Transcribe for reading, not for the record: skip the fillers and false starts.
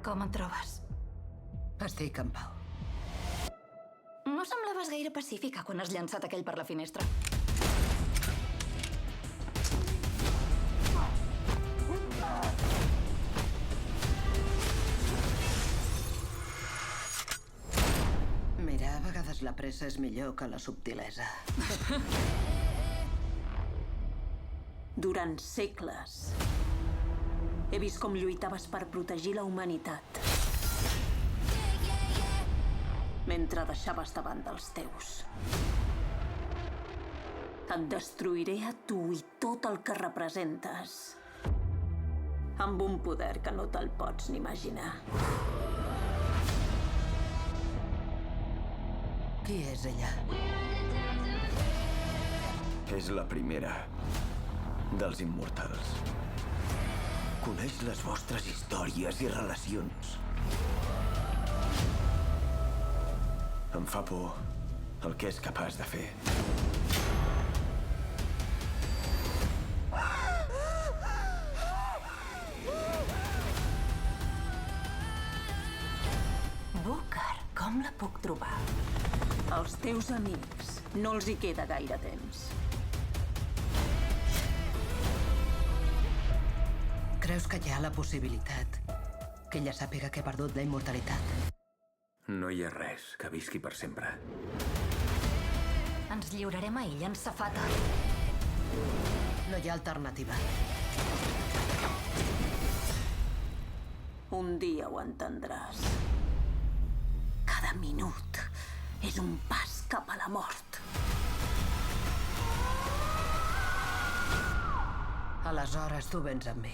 Com et trobes? Estic en pau. No semblaves gaire pacífica quan has llançat aquell per la finestra. Mira, a vegades la pressa és millor que la subtilesa. Durant segles he vist com lluitaves per protegir la humanitat mentre deixaves davant dels teus. Et destruiré a tu i tot el que representes amb un poder que no te'l pots ni imaginar. Qui és ella? És la primera dels immortals. Coneix les vostres històries i relacions. Em fa por el que és capaç de fer. Booker, com la puc trobar? Als teus amics no els hi queda gaire temps. Creus que hi ha la possibilitat que ella sàpiga que he perdut la immortalitat? No hi ha res que visqui per sempre. Ens lliurarem a ella en safata. No hi ha alternativa. Un dia ho entendràs. Cada minut és un pas cap a la mort. Aleshores tu vens amb mi.